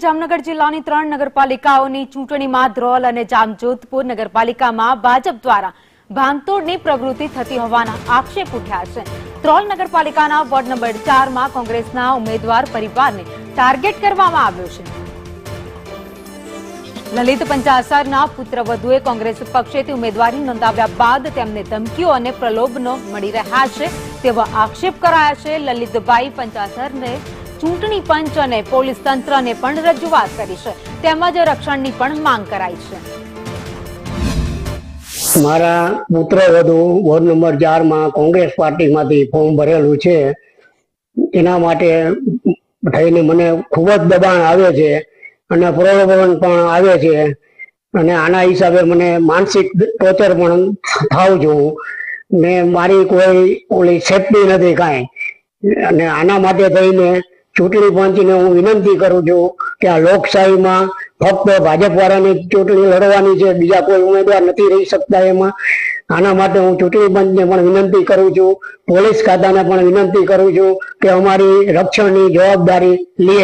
જામનગર જિલ્લાની 3 નગરપાલિકાઓની ચૂંટણીમાં ધ્રોલ અને જામજોધપુર નગરપાલિકામાં ભાજપ દ્વારા ભાંગતોડની પ્રવૃત્તિ થતી હોવાના આક્ષેપ ઉઠ્યા છે। ધ્રોલ નગરપાલિકાના વોર્ડ નંબર 4 માં કોંગ્રેસના ઉમેદવાર પરિવારને ટાર્ગેટ કરવામાં આવ્યો છે। લલિત પંચાસરના પુત્રવધુએ કોંગ્રેસ પક્ષેથી ઉમેદવારી નોંધાવ્યા બાદ તેમને ધમકીઓ અને પ્રલોભનો મળી રહ્યા છે તેવા આક્ષેપ કરાયા છે। લલિતભાઈ પંચાસરને ચૂંટણી પંચ અને પોલીસ તંત્રને પણ રજૂઆત કરી છે તેમજ રક્ષણની પણ માંગ કરાઈ છે। મારા પુત્રવધુ વોર્ડ નંબર 4 માં કોંગ્રેસ પાર્ટીમાંથી ફોર્મ ભરેલું છે, એના માટે થઈને મને ખૂબ જ દબાણ આવે છે અને પ્રલોભન પણ આવે છે અને આના હિસાબે મને માનસિક ટોર્ચર પણ થાઉં છું ને મારી કોઈ ઓલી સેફટી નથી કાંઈ। અને આના માટે થઈને ચૂંટણી પંચને હું વિનંતી કરું છું કે આ લોકશાહીમાં ફક્ત ભાજપ વાળાની ચૂંટણી લડવાની છે, બીજા કોઈ ઉમેદવાર નથી રહી શકતા એમાં। આના માટે હું ચૂંટણી પંચને પણ વિનંતી કરું છું, પોલીસ ખાતાને પણ વિનંતી કરું છું કે અમારી રક્ષણની જવાબદારી લે।